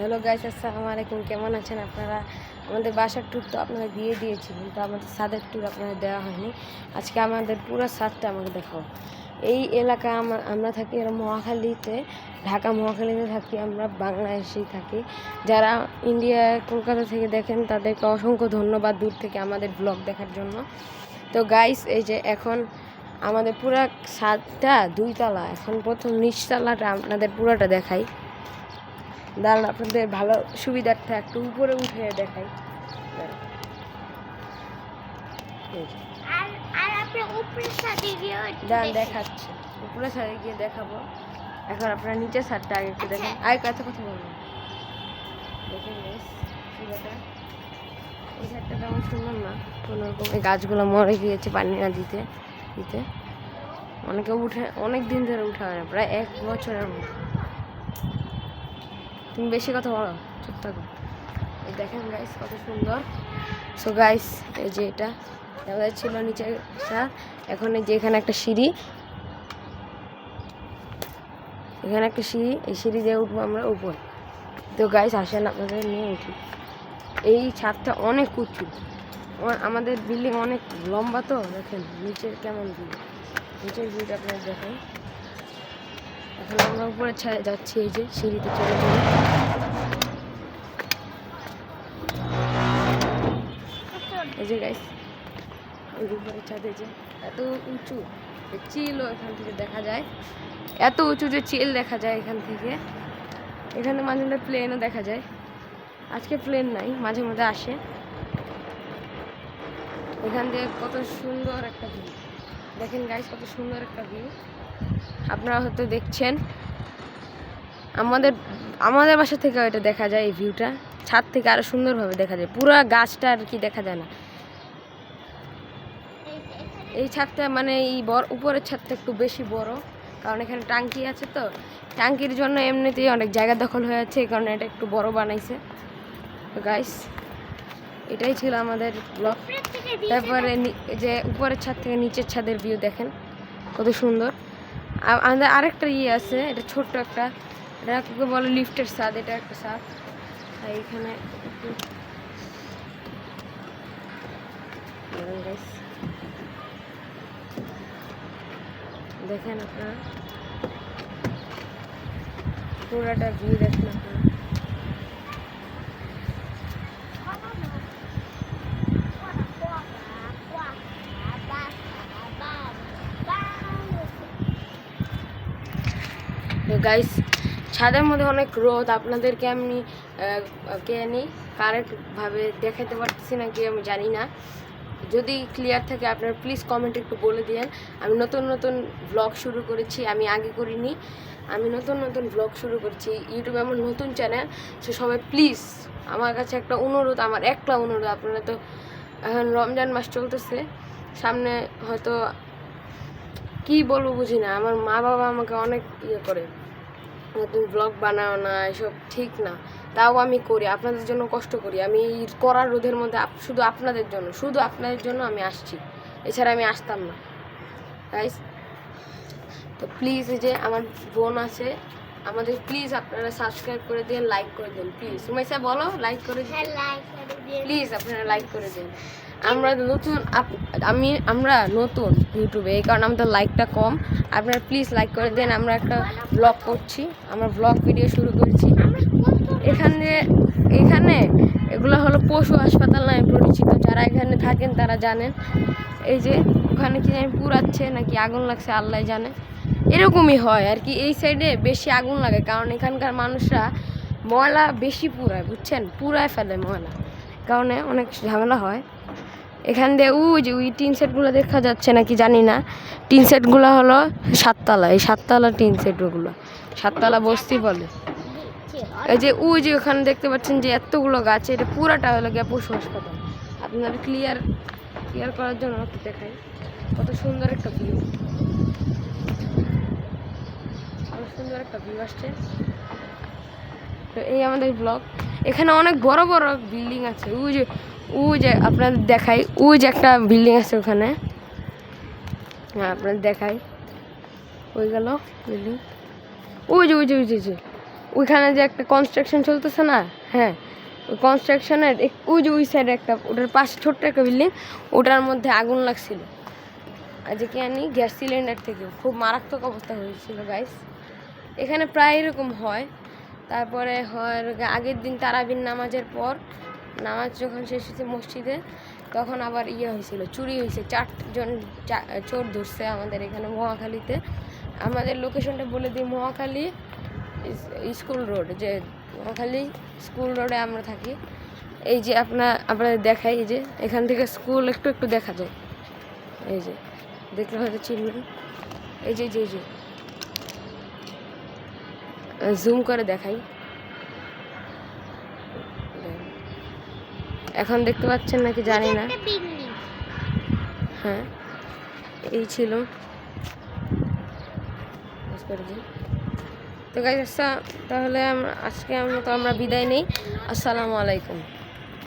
Hello guys, আসসালামু আলাইকুম। কেমন আছেন আপনারা? আমাদের বাসার ট্যুর তো আপনারা দিয়ে দিয়েছি, কিন্তু আমাদের ছাদের ট্যুর আপনাদের দেওয়া হয়নি। আজকে আমাদের পুরো ছাদটা আমাকে দেখাও। এই এলাকা আমরা থাকি মহাখালীতে, ঢাকা মহাখালীতে থাকি, আমরা বাংলাদেশেই থাকি। যারা ইন্ডিয়া কলকাতা থেকে দেখেন তাদেরকে অসংখ্য ধন্যবাদ দূর থেকে আমাদের ব্লগ দেখার জন্য। তো গাইস, এই যে এখন আমাদের পুরা ছাদটা 2 তলা। এখন প্রথম নিচতলাটা আপনাদের পুরোটা দেখাই। দাঁড়ান, আপনাদের ভালো সুবিধার্থে একটু উপরে উঠে দেখাই। দেখাচ্ছি, উপরে ছাদে গিয়ে দেখাবো। এখন আপনারা নিচের ছাদটা আগে একটু দেখেন। আগে কথা বলবেন, দেখেন এই ছাদটা তেমন সুন্দর না, কোনোরকম। এই গাছগুলো মরে গিয়েছে পানি না দিতে দিতে। অনেক দিন ধরে উঠা হয় না, প্রায় 1 বছরের মতো। তুমি বেশি কথা বলো, চুপ থাকো। এই দেখেন গাইস কত সুন্দর। সো গাইস, এই যে এটা আমাদের ছিল নিচে ছাদ। এখন এই যে এখানে একটা সিঁড়ি, এই সিঁড়ি দিয়ে উঠবো আমরা উপর। তো গাইস আসেন আপনাদের নিয়ে উঠি। এই ছাদটা অনেক উঁচু, আমাদের বিল্ডিং অনেক লম্বা। তো দেখেন নিচের কেমন ভিউ, নিচের ভিউটা আপনাদের দেখেন। এখন আমরা উপরে যাচ্ছি, এই যে সিঁড়িতে চলে চলে। এই যে গাইস, ওই উপরে ছাদে যে এত উঁচু, চিলও এখান থেকে দেখা যায়। এত উঁচু যে চিল দেখা যায় এখান থেকে। এখানে মাঝে মাঝে প্লেনও দেখা যায়। আজকে প্লেন নাই, মাঝে মাঝে আসে। এখান দিয়ে কত সুন্দর একটা ভিউ দেখেন গাইস, কত সুন্দর একটা ভিউ। আপনারা হয়তো দেখছেন, আমাদের বাসা থেকে এটা দেখা যায়। এই ভিউটা ছাদ থেকে আরো সুন্দরভাবে দেখা যায়, পুরো গাছটা আর কি দেখা যায় না। এই ছাদটা মানে এই উপরের ছাদটা একটু বেশি বড়, কারণ এখানে টাঙ্কি আছে। তো টাঙ্কির জন্য এমনিতেই অনেক জায়গা দখল হয়ে যাচ্ছে, এই কারণে এটা একটু বড় বানাইছে। তো গাইস, এটাই ছিল আমাদের ব্লগ। তারপরে যে উপরের ছাদ থেকে নিচের ছাদের ভিউ দেখেন কত সুন্দর। আমাদের আরেকটা আছে, এটা ছোট্ট একটা, এটা বলে লিফটের ছাদ। এটা একটা ছাদ, এইখানে দেখেন আপনারা পুরাটা ভিউ দেখেন আপনারা। তো গাইস, ছাদের মধ্যে অনেক রোদ, আপনাদেরকে আমি কারেক্টভাবে দেখাতে পারতেছি না কি আমি জানি না। যদি ক্লিয়ার থাকে আপনারা প্লিজ কমেন্টে একটু বলে দিন। আমি নতুন নতুন ব্লগ শুরু করেছি, আমি আগে করিনি। আমি নতুন নতুন ব্লগ শুরু করছি, ইউটিউবে আমার নতুন চ্যানেল। সো সবাই প্লিজ, আমার কাছে একটা অনুরোধ, আপনারা তো এখন রমজান মাস চলতেছে সামনে, হয়তো কি বলবো বুঝি না। আমার মা বাবা আমাকে অনেক করে, নতুন ব্লগ বানাও না, এসব ঠিক না। তাও আমি করি, আপনাদের জন্য কষ্ট করি। আমি করার রোদের মধ্যে শুধু আপনাদের জন্য আমি আসছি, এছাড়া আমি আসতাম না গাইস। তো প্লিজ, এই যে আমার বোন আছে, আমাদের প্লিজ আপনারা সাবস্ক্রাইব করে দিন, লাইক করে দিন প্লিজ। সুমাইসা বলো, লাইক করে দিন প্লিজ, আপনারা লাইক করে দিন। আমরা নতুন ইউটিউবে, এই কারণে আমাদের লাইকটা কম। আপনারা প্লিজ লাইক করে দেন। আমরা একটা ব্লগ করছি, আমরা ব্লগ ভিডিও শুরু করেছি। এখানে এগুলো হলো পশু হাসপাতাল নামে পরিচিত। যারা এখানে থাকেন তারা জানেন। এই যে ওখানে কি জানি পুড়াচ্ছে নাকি আগুন লাগছে, আল্লাহ জানে। এরকমই হয় আর কি, এই সাইডে বেশি আগুন লাগে, কারণ এখানকার মানুষরা ময়লা বেশি পুড়ায়, বুঝছেন, পুড়ায় ফেলে ময়লা, কারণে অনেক ঝামেলা হয়। এখান দিয়ে ওই টিন সেটগুলো দেখা যাচ্ছে নাকি জানি না। টিন সেটগুলো হলো 7 তলা, এই 7 তলা টিন সেটগুলো 7 তলা বস্তি বলে। এই যে ওখানে দেখতে পাচ্ছেন যে এতগুলো গাছ, এটা পুরাটা হলো গিয়ে পশু হাসপাতাল। আপনারা ক্লিয়ার করার জন্য একটু দেখাই, কত সুন্দর একটা ভিউ, আসছে। তো এই আমাদের ব্লগ। এখানে অনেক বড় বড় বিল্ডিং আছে। ওই যে আপনাদের দেখাই, ওই যে একটা বিল্ডিং আছে ওখানে, হ্যাঁ আপনাদের দেখাই। ওই গেল বিল্ডিং, ওই যে ওইখানে যে একটা কনস্ট্রাকশন চলতেছে না, হ্যাঁ ওই কনস্ট্রাকশনের ওই যে ওই সাইডে একটা, ওটার পাশে ছোট্ট একটা বিল্ডিং, ওটার মধ্যে আগুন লাগছিল আর যে কি আনি গ্যাস সিলিন্ডার থেকে, খুব মারাত্মক অবস্থা হয়েছিল গাইস। এখানে প্রায় এরকম হয়। তারপরে হয় আগের দিন তারাবির নামাজের পর, নামাজ যখন শেষ হয়েছে মসজিদে, তখন আবার হয়েছিল, চুরি হয়েছে, 4 জন চোর ধরছে আমাদের এখানে মহাখালীতে। আমাদের লোকেশনটা বলে দিই, মহাখালী স্কুল রোড, যে মহাখালী স্কুল রোডে আমরা থাকি। এই যে আপনাদের দেখাই, এই যে এখান থেকে স্কুল একটু একটু দেখা যায়, এই যে দেখলে হয়তো চিনবেন, এই যে যে জুম করে দেখাই, এখন দেখতে পাচ্ছেন নাকি জানি না। হ্যাঁ এই ছিল তো গাইস। তাহলে আজকে আমরা বিদায় নেই। আসসালামু আলাইকুম।